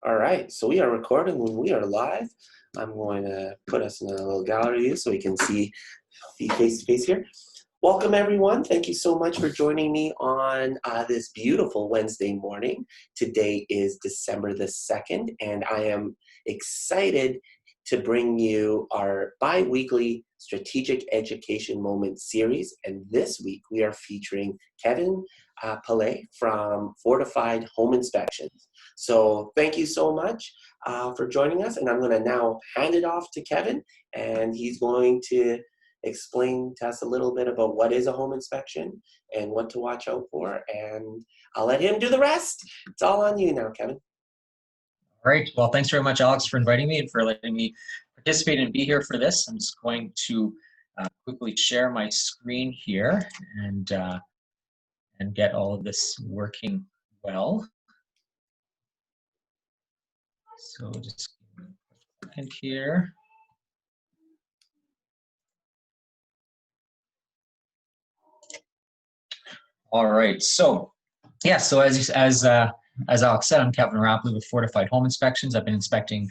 All right, so we are recording when we are live. I'm going to put us in a little gallery view so we can see face to face here. Welcome everyone. Thank you so much for joining me on this beautiful Wednesday morning. Today is December the 2nd, and I am excited to bring you our bi-weekly Strategic Education Moment series. And this week we are featuring Kevan from Fortified Home Inspections. So thank you so much for joining us, and I'm going to now hand it off to Kevan, and he's going to explain to us a little bit about what is a home inspection and what to watch out for, and I'll let him do the rest. It's all on you now, Kevan. All right. Well, thanks very much, Alex, for inviting me and for letting me participate and be here for this. I'm just going to quickly share my screen here and get all of this working well. So just give me a second here. All right. So yeah. So as Alex said, I'm Kevan Rapley with Fortified Home Inspections. I've been inspecting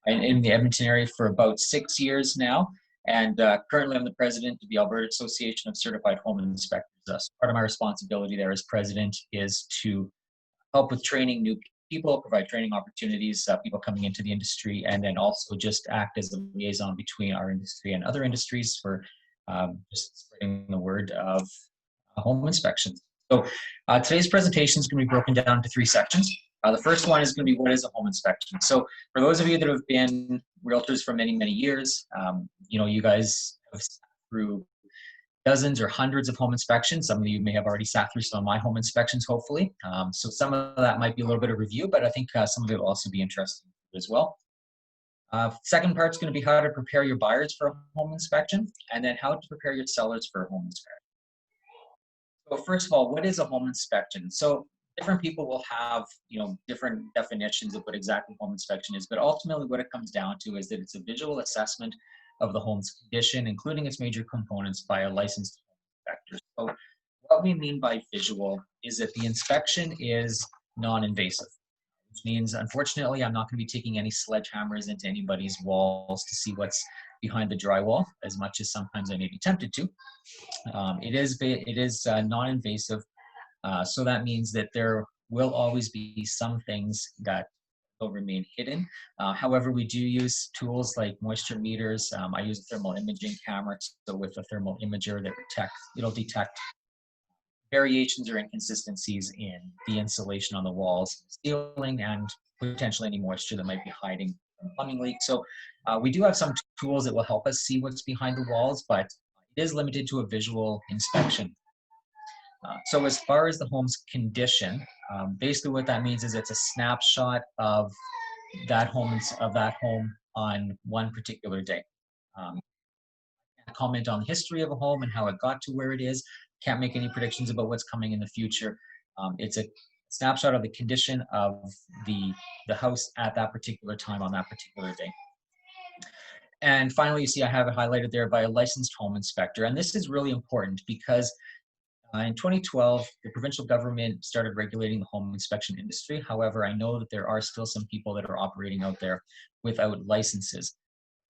in the Edmonton area for about 6 years now, and currently I'm the president of the Alberta Association of Certified Home Inspectors. Part of my responsibility there as president is to help with training new people, provide training opportunities, people coming into the industry, and then also just act as a liaison between our industry and other industries for just spreading the word of home inspections. So today's presentation is going to be broken down into 3 sections. The first one is going to be what is a home inspection. So for those of you that have been realtors for many, many years, you guys have sat through dozens or hundreds of home inspections. Some of you may have already sat through some of my home inspections, hopefully. So some of that might be a little bit of review, but I think some of it will also be interesting as well. Second part is going to be how to prepare your buyers for a home inspection, and then how to prepare your sellers for a home inspection. So first of all, what is a home inspection? So different people will have, different definitions of what exactly home inspection is, but ultimately what it comes down to is that it's a visual assessment of the home's condition, including its major components, by a licensed home inspector. So what we mean by visual is that the inspection is non-invasive, which means, unfortunately, I'm not going to be taking any sledgehammers into anybody's walls to see what's behind the drywall, as much as sometimes I may be tempted to. It is non-invasive, so that means that there will always be some things that will remain hidden. However, we do use tools like moisture meters. I use a thermal imaging camera, so with a thermal imager that it'll detect variations or inconsistencies in the insulation on the walls, ceiling, and potentially any moisture that might be hiding from plumbing leaks. So we do have some tools that will help us see what's behind the walls, but it is limited to a visual inspection. So as far as the home's condition, basically what that means is it's a snapshot of that home on one particular day. Can't comment on the history of a home and how it got to where it is. Can't make any predictions about what's coming in the future. It's a snapshot of the condition of the house at that particular time on that particular day. And finally, you see I have it highlighted there by a licensed home inspector. And this is really important because in 2012, the provincial government started regulating the home inspection industry. However, I know that there are still some people that are operating out there without licenses.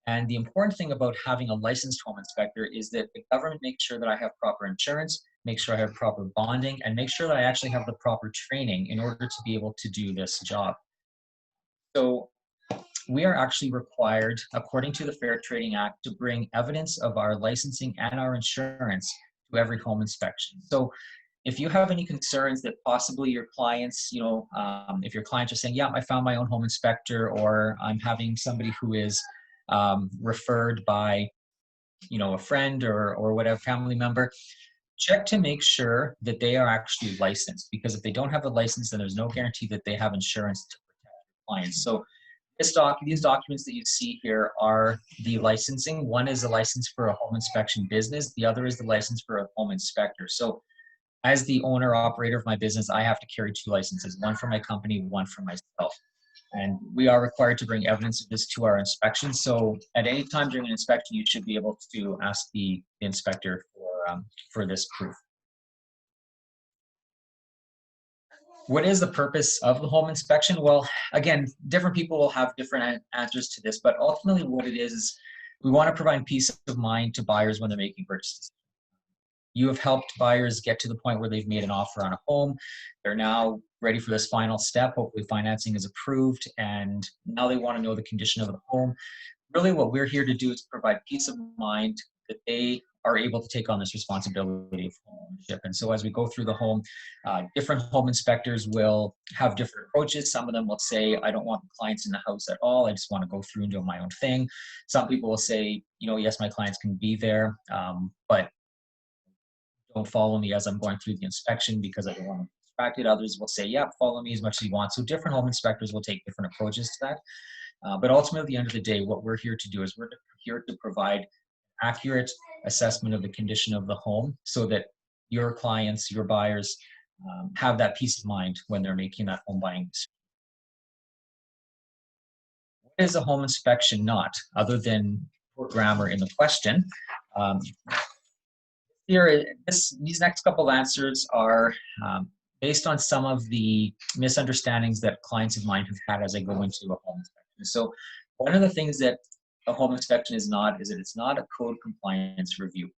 And the important thing about having a licensed home inspector is that the government makes sure that I have proper insurance, make sure I have proper bonding, and make sure that I actually have the proper training in order to be able to do this job. So we are actually required, according to the Fair Trading Act, to bring evidence of our licensing and our insurance to every home inspection. So if you have any concerns that possibly your clients, if your clients are saying, yeah, I found my own home inspector, or I'm having somebody who is referred by, a friend or whatever family member, check to make sure that they are actually licensed, because if they don't have a license, then there's no guarantee that they have insurance to protect your clients. So these documents that you see here are the licensing. One is a license for a home inspection business. The other is the license for a home inspector. So as the owner operator of my business, I have to carry 2 licenses, one for my company, one for myself. And we are required to bring evidence of this to our inspection. So at any time during an inspection, you should be able to ask the inspector for this proof. What is the purpose of the home inspection? Well, again, different people will have different answers to this, but ultimately what it is we want to provide peace of mind to buyers when they're making purchases. You have helped buyers get to the point where they've made an offer on a home. They're now ready for this final step. Hopefully financing is approved, and now they want to know the condition of the home. Really what we're here to do is provide peace of mind that they are able to take on this responsibility of home ownership. And so as we go through the home, different home inspectors will have different approaches. Some of them will say, I don't want the clients in the house at all. I just want to go through and do my own thing. Some people will say, yes, my clients can be there, but don't follow me as I'm going through the inspection because I don't want to be distracted. Others will say, yeah, follow me as much as you want. So different home inspectors will take different approaches to that. But ultimately, at the end of the day, what we're here to do is we're here to provide accurate assessment of the condition of the home so that your clients, your buyers, have that peace of mind when they're making that home buying decision. What is a home inspection not, other than poor grammar in the question? These next couple of answers are based on some of the misunderstandings that clients of mine have had as they go into a home inspection. So one of the things that a home inspection is that it's not a code compliance review.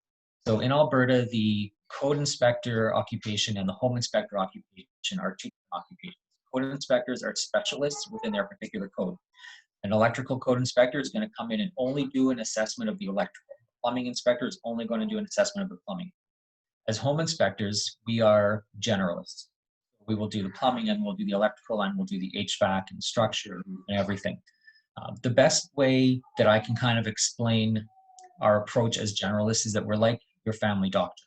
So in Alberta, the code inspector occupation and the home inspector occupation are two occupations. Code inspectors are specialists within their particular code. An electrical code inspector is going to come in and only do an assessment of the electrical. Plumbing inspector is only going to do an assessment of the plumbing. As home inspectors, we are generalists. We will do the plumbing and we'll do the electrical and we'll do the HVAC and structure and everything. The best way that I can kind of explain our approach as generalists is that we're like your family doctor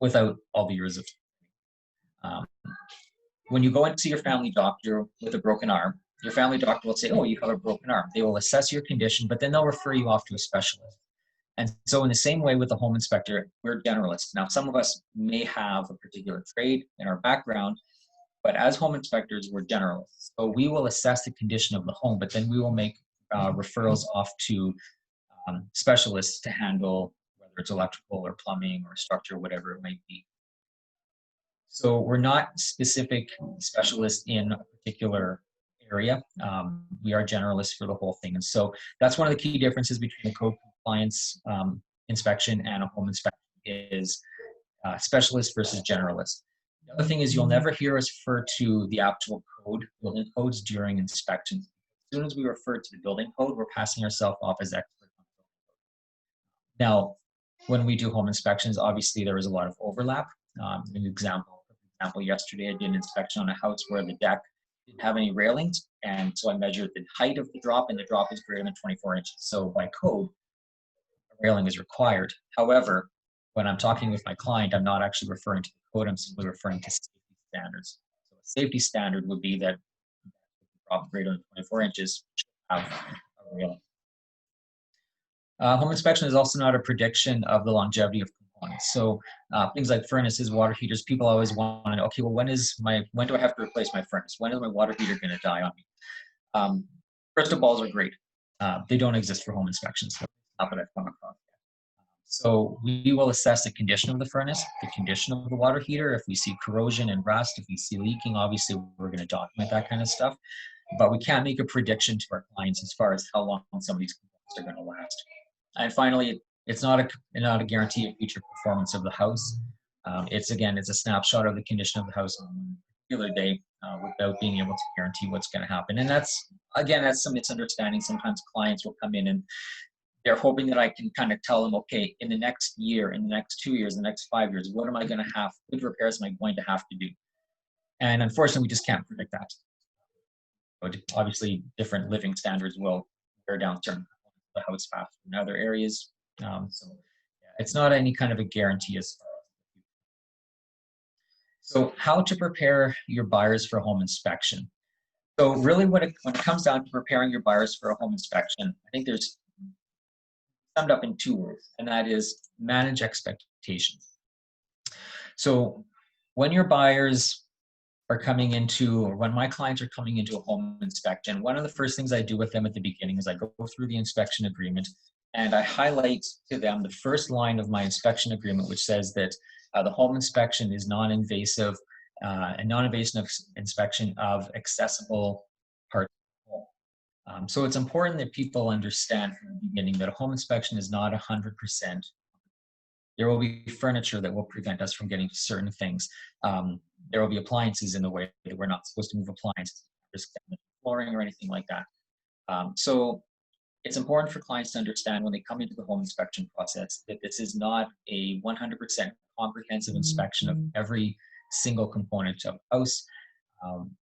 without all the years of when you go into your family doctor with a broken arm, your family doctor will say, oh, you have a broken arm. They will assess your condition, but then they'll refer you off to a specialist. And so in the same way with the home inspector, we're generalists. Now, some of us may have a particular trade in our background, but as home inspectors, we're generalists. So we will assess the condition of the home, but then we will make referrals off to specialists to handle whether it's electrical or plumbing or structure, whatever it might be. So we're not specific specialists in a particular area. We are generalists for the whole thing. And so that's one of the key differences between the code compliance inspection and a home inspection is specialist versus generalist. The other thing is you'll never hear us refer to the actual code, building codes during inspections. As soon as we refer to the building code, we're passing ourselves off as experts on the building code. Now, when we do home inspections, obviously there is a lot of overlap. An example yesterday, I did an inspection on a house where the deck didn't have any railings, and so I measured the height of the drop, and the drop is greater than 24 inches. So by code, a railing is required. However, when I'm talking with my client, I'm not actually referring to the code, I'm simply referring to safety standards. So a safety standard would be that the drop greater than 24 inches should have a railing. Home inspection is also not a prediction of the longevity of components. So things like furnaces, water heaters, people always want to know, okay, well, when do I have to replace my furnace? When is my water heater going to die on me? Crystal balls are great. They don't exist for home inspections. Not that I've come across yet. So we will assess the condition of the furnace, the condition of the water heater. If we see corrosion and rust, if we see leaking, obviously we're going to document that kind of stuff. But we can't make a prediction to our clients as far as how long some of these components are going to last. And finally, it's not a guarantee of future performance of the house. It's a snapshot of the condition of the house on a particular day without being able to guarantee what's going to happen. And that's some misunderstanding. Sometimes clients will come in and they're hoping that I can kind of tell them, okay, in the next year, in the next 2 years, in the next 5 years, what repairs am I going to have to do? And unfortunately, we just can't predict that. But obviously, different living standards will wear down certain the house faster in other areas. It's not any kind of a guarantee as far as. So how to prepare your buyers for a home inspection. So really when it comes down to preparing your buyers for a home inspection, I think there's summed up in 2 words, and that is manage expectations. So when your buyers are coming into, or when my clients are coming into a home inspection, one of the first things I do with them at the beginning is I go through the inspection agreement and I highlight to them the first line of my inspection agreement, which says that the home inspection is non-invasive a non-invasive inspection of accessible parts of the home. So it's important that people understand from the beginning that a home inspection is not 100%. There will be furniture that will prevent us from getting to certain things. There will be appliances in the way that we're not supposed to move appliances, risk flooring or anything like that. So it's important for clients to understand when they come into the home inspection process that this is not a 100% comprehensive inspection of every single component of the house.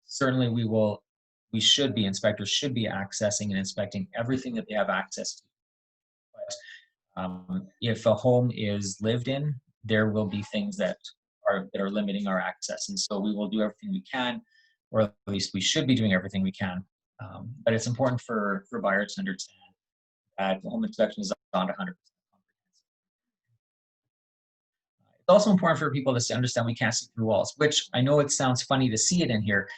Certainly inspectors should be accessing and inspecting everything that they have access to. But if a home is lived in, there will be things that are limiting our access. And so we will do everything we can, or at least we should be doing everything we can. But it's important for buyers to understand that the home inspection is not 100% comprehensive. It's also important for people to understand we can't see through walls, which I know it sounds funny to see it in here,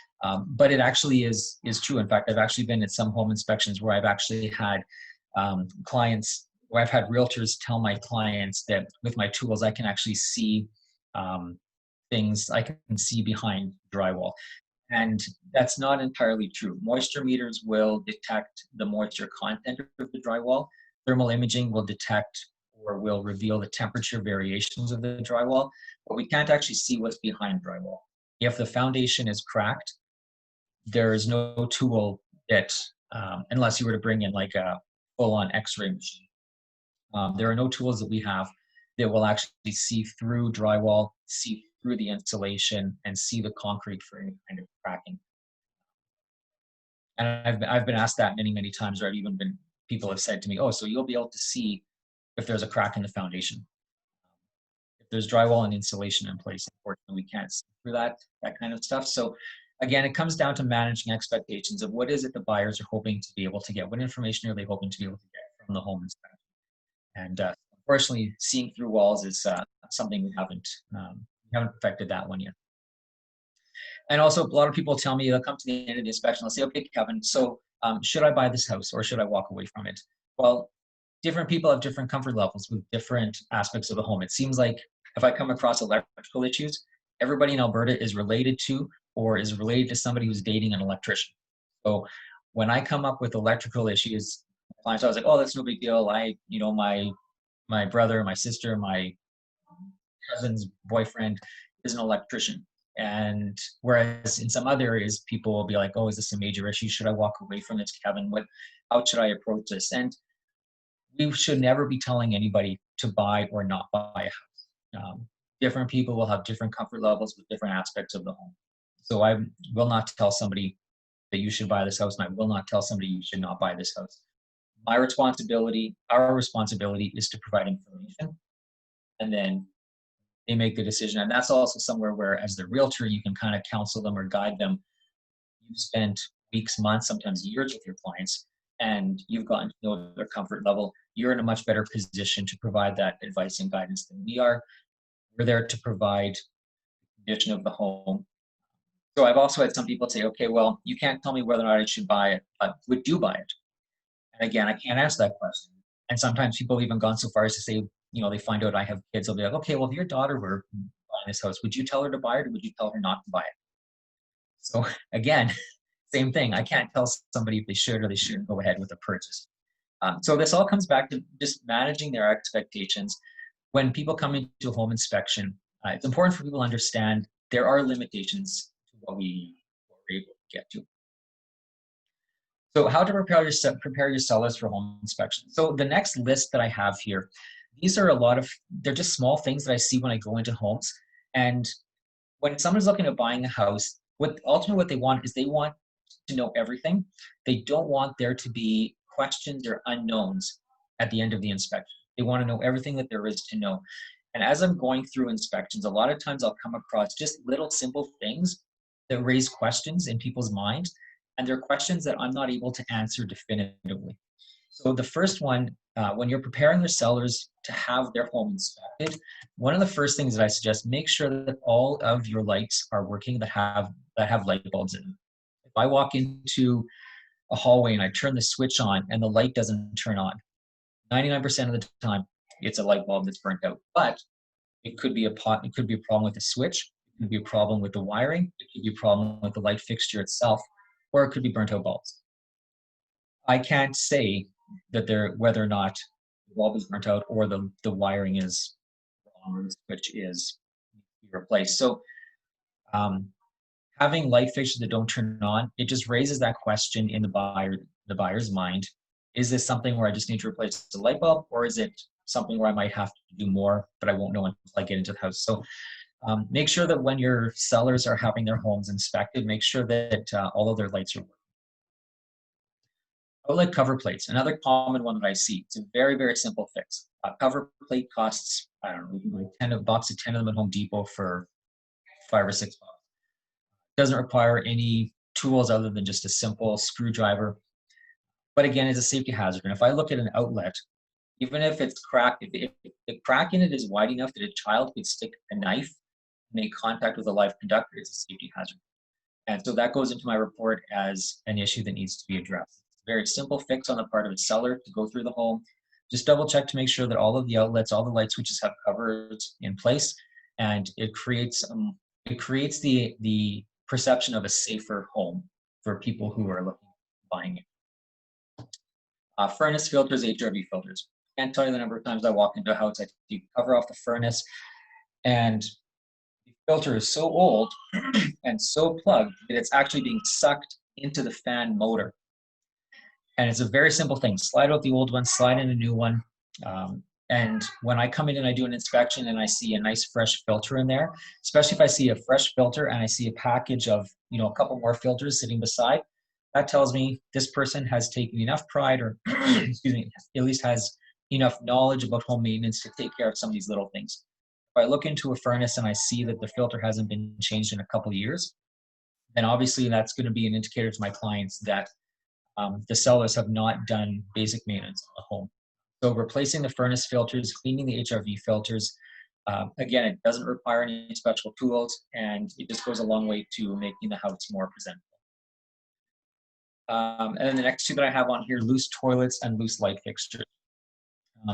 but it actually is true. In fact, I've actually been at some home inspections where I've actually had clients, where I've had realtors tell my clients that with my tools, I can actually see things, I can see behind drywall. And that's not entirely true. Moisture meters will detect the moisture content of the drywall. Thermal imaging will detect or will reveal the temperature variations of the drywall, but we can't actually see what's behind drywall. If the foundation is cracked, there is no tool that, unless you were to bring in like a full-on X-ray machine, there are no tools that we have that will actually see through drywall, see through the insulation, and see the concrete for any kind of cracking. And I've been asked that many times, or people have said to me, "Oh, so you'll be able to see if there's a crack in the foundation. If there's drywall and insulation in place." Unfortunately, we can't see through that kind of stuff. So again, it comes down to managing expectations of what is it the buyers are hoping to be able to get, what information are they hoping to be able to get from the home inspection. And unfortunately, seeing through walls is something we haven't perfected that one yet. And also, a lot of people tell me, they'll come to the end of the inspection, they'll say, "Okay, Kevin, so should I buy this house or should I walk away from it?" Well, different people have different comfort levels with different aspects of the home. It seems like if I come across electrical issues, everybody in Alberta is related to or is related to somebody who's dating an electrician. So when I come up with electrical issues, clients are always like, "Oh, that's no big deal. My brother, my sister, my cousin's boyfriend is an electrician." And whereas in some other areas, people will be like, "Oh, is this a major issue? Should I walk away from this, Kevin? How should I approach this?" And we should never be telling anybody to buy or not buy a house. Different people will have different comfort levels with different aspects of the home. So I will not tell somebody that you should buy this house, and I will not tell somebody you should not buy this house. Our responsibility is to provide information, and then they make the decision. And that's also somewhere where, as the realtor, you can kind of counsel them or guide them. You've spent weeks, months, sometimes years with your clients, and you've gotten to know their comfort level. You're in a much better position to provide that advice and guidance than we are. We're there to provide the condition of the home. So I've also had some people say, "Okay, well, you can't tell me whether or not I should buy it, but would you buy it?" And again, I can't answer that question. And sometimes people have even gone so far as to say, they find out I have kids, they'll be like, "Okay, well, if your daughter were buying this house, would you tell her to buy it or would you tell her not to buy it?" So again, same thing. I can't tell somebody if they should or they shouldn't go ahead with a purchase. So this all comes back to just managing their expectations. When people come into a home inspection, it's important for people to understand there are limitations to what we're able to get to. So how to prepare your sellers for home inspection. So the next list that I have here, these are they're just small things that I see when I go into homes. And when someone's looking at buying a house, ultimately what they want is they want to know everything. They don't want there to be questions or unknowns at the end of the inspection. They want to know everything that there is to know. And as I'm going through inspections, a lot of times I'll come across just little simple things that raise questions in people's minds. And they're questions that I'm not able to answer definitively. So the first one, when you're preparing your sellers to have their home inspected, one of the first things that I suggest, make sure that all of your lights are working that have light bulbs in them. If I walk into a hallway and I turn the switch on and the light doesn't turn on, 99% of the time, it's a light bulb that's burnt out. But it could be a problem with the switch. could be a problem with the wiring, it could be a problem with the light fixture itself, or it could be burnt out bulbs. I can't say that whether or not the bulb is burnt out or the wiring is wrong or the switch is replaced. So um, having light fixtures that don't turn on, it just raises that question in the buyer's mind. Is this something where I just need to replace the light bulb, or is it something where I might have to do more, but I won't know until I get into the house? So make sure that when your sellers are having their homes inspected, make sure that all of their lights are working. Outlet cover plates, another common one that I see. It's a very, very simple fix. A cover plate costs, I don't know, you can buy a box of 10 of them at Home Depot for $5 or $6. Doesn't require any tools other than just a simple screwdriver. But again, it's a safety hazard. And if I look at an outlet, even if it's cracked, if the crack in it is wide enough that a child could stick a knife, make contact with a live conductor, it's a safety hazard. And so that goes into my report as an issue that needs to be addressed. It's a very simple fix on the part of a seller to go through the home. Just double check to make sure that all of the outlets, all the light switches have covers in place, and it creates the perception of a safer home for people who are looking at buying it. Furnace filters, HRV filters. Can't tell you the number of times I walk into a house, I cover off the furnace, and the filter is so old and so plugged that it's actually being sucked into the fan motor. And it's a very simple thing. Slide out the old one, slide in a new one. And when I come in and I do an inspection and I see a nice fresh filter in there, especially if I see a fresh filter and I see a package of, a couple more filters sitting beside, that tells me this person has taken enough pride, or excuse me, at least has enough knowledge about home maintenance to take care of some of these little things. If I look into a furnace and I see that the filter hasn't been changed in a couple of years, then obviously that's going to be an indicator to my clients that the sellers have not done basic maintenance on the home. So replacing the furnace filters, cleaning the HRV filters, again, it doesn't require any special tools, and it just goes a long way to making the house more presentable. And then the next two that I have on here, loose toilets and loose light fixtures.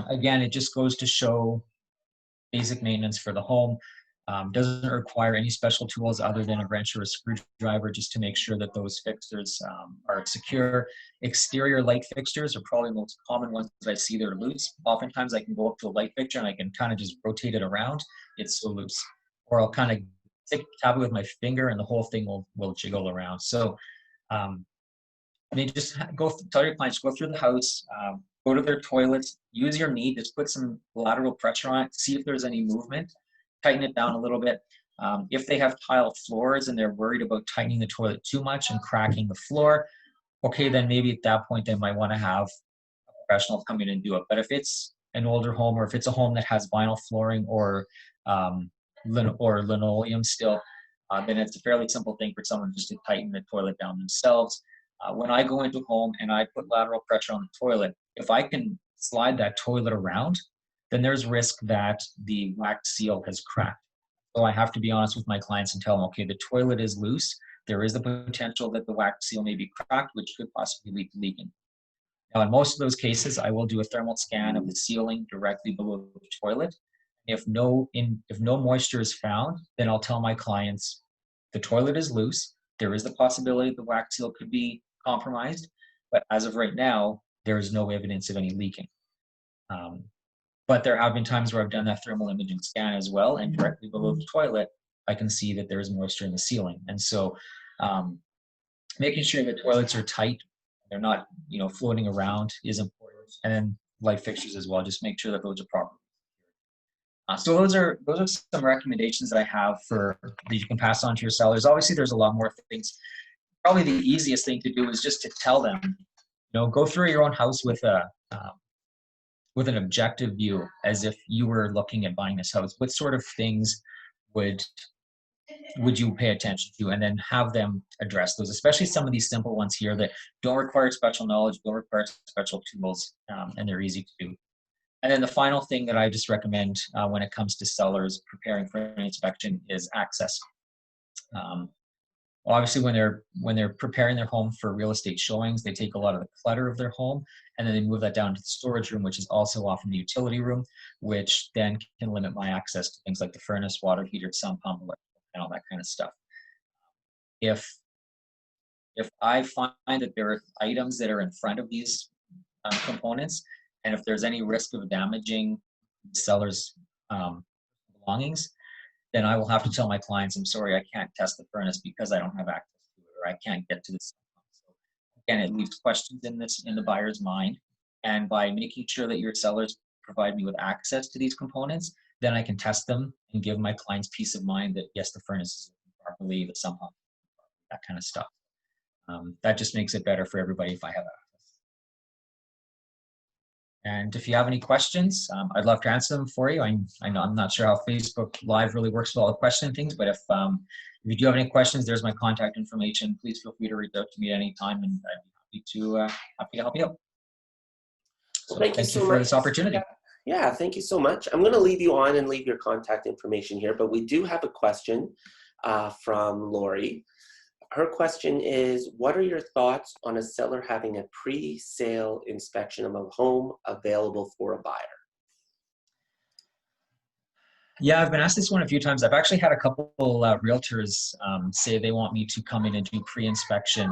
Again, it just goes to show basic maintenance for the home. Doesn't require any special tools other than a wrench or a screwdriver, just to make sure that those fixtures are secure. Exterior light fixtures are probably the most common ones that I see that are loose. Oftentimes I can go up to a light fixture and I can kind of just rotate it around. It's so loose. Or I'll kind of tap it with my finger and the whole thing will jiggle around. So just tell your clients, go through the house, go to their toilets, use your knee, just put some lateral pressure on it, see if there's any movement, tighten it down a little bit. If they have tile floors and they're worried about tightening the toilet too much and cracking the floor, okay, then maybe at that point they might want to have a professional come in and do it. But if it's an older home, or if it's a home that has vinyl flooring or linoleum still, then it's a fairly simple thing for someone just to tighten the toilet down themselves. When I go into a home and I put lateral pressure on the toilet, if I can slide that toilet around, then there's risk that the wax seal has cracked. So I have to be honest with my clients and tell them, okay, the toilet is loose. There is the potential that the wax seal may be cracked, which could possibly lead to leaking. Now, in most of those cases, I will do a thermal scan of the ceiling directly below the toilet. If no moisture is found, then I'll tell my clients the toilet is loose. There is the possibility the wax seal could be compromised, but as of right now, there is no evidence of any leaking. But there have been times where I've done that thermal imaging scan as well, and directly below the toilet, I can see that there is moisture in the ceiling. And so making sure the toilets are tight, they're not floating around, is important. And then light fixtures as well, just make sure that those are properly. So those are some recommendations that I have that you can pass on to your sellers. Obviously, there's a lot more things. Probably the easiest thing to do is just to tell them, go through your own house with an objective view, as if you were looking at buying this house. What sort of things would you pay attention to, and then have them address those, especially some of these simple ones here that don't require special knowledge, don't require special tools, and they're easy to do. And then the final thing that I just recommend when it comes to sellers preparing for an inspection is access. Obviously, when they're preparing their home for real estate showings, they take a lot of the clutter of their home and then they move that down to the storage room, which is also often the utility room, which then can limit my access to things like the furnace, water heater, sump pump, electrical and all that kind of stuff. If I find that there are items that are in front of these components, and if there's any risk of damaging the seller's belongings, then I will have to tell my clients, I'm sorry, I can't test the furnace because I don't have access to it, or I can't get to this. So again, it leaves questions in the buyer's mind. And by making sure that your sellers provide me with access to these components, then I can test them and give my clients peace of mind that yes, the furnace is working properly, that somehow that kind of stuff. That just makes it better for everybody if I have access. And if you have any questions, I'd love to answer them for you. I know I'm not sure how Facebook Live really works with all the question things, but if you do have any questions, there's my contact information. Please feel free to reach out to me at any time, and I'd be happy to help you out. So thank you so much for this opportunity. Yeah, thank you so much. I'm going to leave you on and leave your contact information here, but we do have a question from Lori. Her question is, what are your thoughts on a seller having a pre-sale inspection of a home available for a buyer? Yeah, I've been asked this one a few times. I've actually had a couple realtors say they want me to come in and do pre-inspection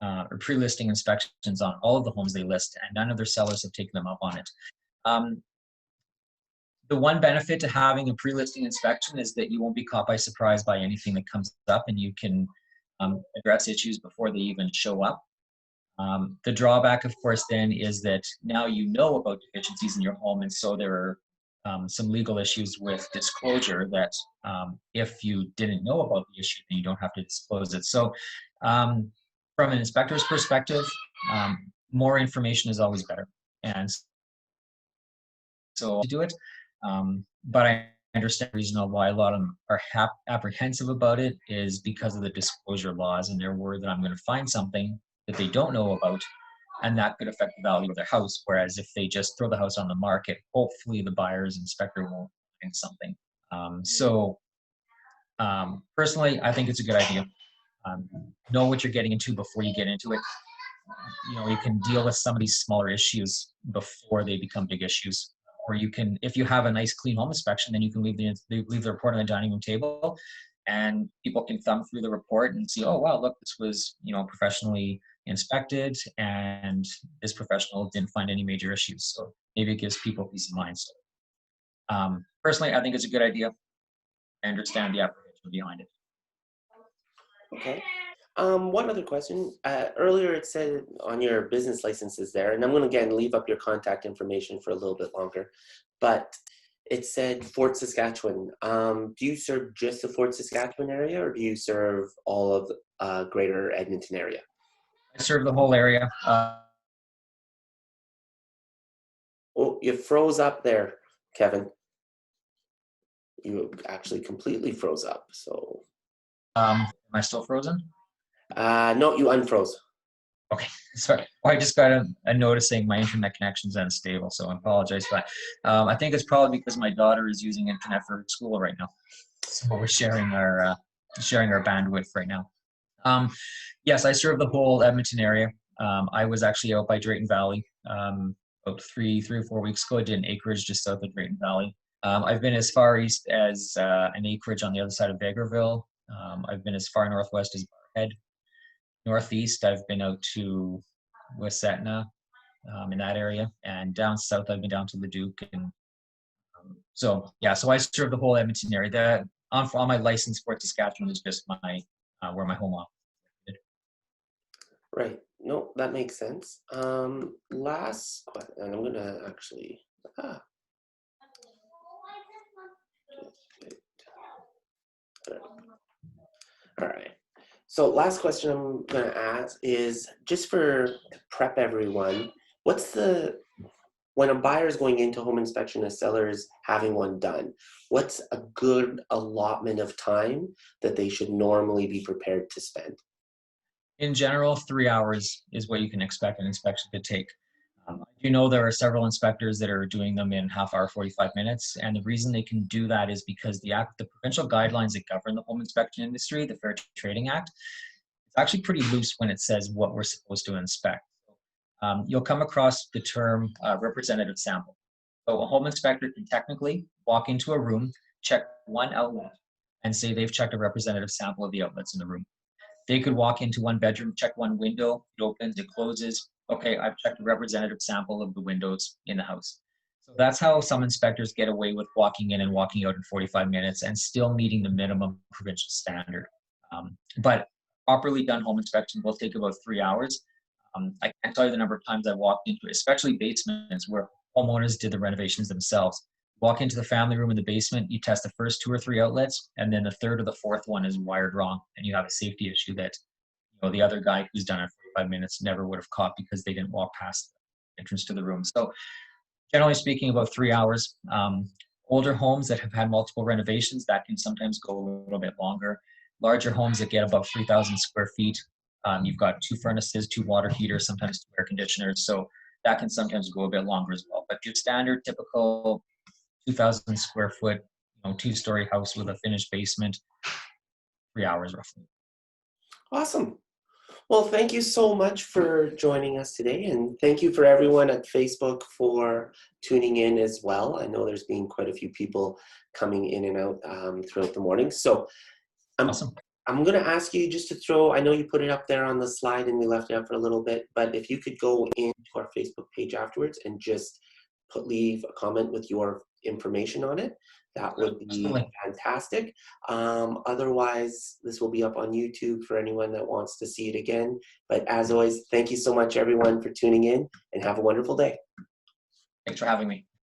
or pre-listing inspections on all of the homes they list, and none of their sellers have taken them up on it. The one benefit to having a pre-listing inspection is that you won't be caught by surprise by anything that comes up, and you can address issues before they even show up. The drawback, of course, then is that now you know about deficiencies in your home, and so there are some legal issues with disclosure that if you didn't know about the issue, then you don't have to disclose it. So from an inspector's perspective, more information is always better. And so to do it, but I understand the reason why a lot of them are apprehensive about it is because of the disclosure laws, and they're worried that I'm going to find something that they don't know about, and that could affect the value of their house. Whereas if they just throw the house on the market, hopefully the buyer's inspector won't find something. Personally, I think it's a good idea. Know what you're getting into before you get into it. You know, you can deal with some of these smaller issues before they become big issues. Or you can, if you have a nice clean home inspection, then you can leave the report on the dining room table, and people can thumb through the report and see, oh wow, look, this was, you know, professionally inspected, and this professional didn't find any major issues. So maybe it gives people peace of mind. So personally, I think it's a good idea. I understand the apprehension behind it. Okay. One other question. Earlier it said on your business licenses there, and I'm going to again leave up your contact information for a little bit longer, but it said Fort Saskatchewan. Do you serve just the Fort Saskatchewan area, or do you serve all of greater Edmonton area? I serve the whole area. Oh, you froze up there, Kevin. You actually completely froze up. So. Am I still frozen? No, you unfroze. Okay, sorry. Well, I just got a notice saying my internet connection's unstable, so I apologize for that. I think it's probably because my daughter is using internet for school right now, so we're sharing our bandwidth right now. Yes, I serve the whole Edmonton area. I was actually out by Drayton Valley about three or 4 weeks ago. I did an acreage just south of Drayton Valley. I've been as far east as an acreage on the other side of Vegreville. I've been as far northwest as Barhead. Northeast, I've been out to West Etna in that area, and down south, I've been down to Leduc, and so yeah. So I serve the whole Edmonton area. That on my license, Fort Saskatchewan is just my where my home office is. Right. No, that makes sense. Last question, and I'm gonna actually. All right. So last question I'm going to ask is just to prep everyone, when a buyer is going into home inspection, a seller is having one done, what's a good allotment of time that they should normally be prepared to spend? In general, 3 hours is what you can expect an inspection to take. You know, there are several inspectors that are doing them in half hour, 45 minutes. And the reason they can do that is because the provincial guidelines that govern the home inspection industry, the Fair Trading Act, it's actually pretty loose when it says what we're supposed to inspect. You'll come across the term representative sample. So a home inspector can technically walk into a room, check one outlet, and say they've checked a representative sample of the outlets in the room. They could walk into one bedroom, check one window, it opens, it closes. Okay, I've checked a representative sample of the windows in the house. So that's how some inspectors get away with walking in and walking out in 45 minutes and still meeting the minimum provincial standard. But properly done home inspection will take about 3 hours. I can't tell you the number of times I walked into, especially basements where homeowners did the renovations themselves. Walk into the family room in the basement, you test the first 2 or 3 outlets, and then the third or the fourth one is wired wrong, and you have a safety issue that the other guy who's done it for 45 minutes never would have caught because they didn't walk past the entrance to the room. So generally speaking, about 3 hours. Older homes that have had multiple renovations, that can sometimes go a little bit longer. Larger homes that get about 3,000 square feet, you've got 2 furnaces, 2 water heaters, sometimes 2 air conditioners. So that can sometimes go a bit longer as well. But your standard, typical 2,000 square foot, 2-story house with a finished basement, 3 hours roughly. Awesome. Well, thank you so much for joining us today, and thank you for everyone at Facebook for tuning in as well. I know there's been quite a few people coming in and out throughout the morning. So Awesome. I'm going to ask you just to throw, I know you put it up there on the slide and we left it up for a little bit, but if you could go into our Facebook page afterwards and just leave a comment with your information on it, that would be fantastic. Otherwise, this will be up on YouTube for anyone that wants to see it again. But as always, thank you so much, everyone, for tuning in, and have a wonderful day. Thanks for having me.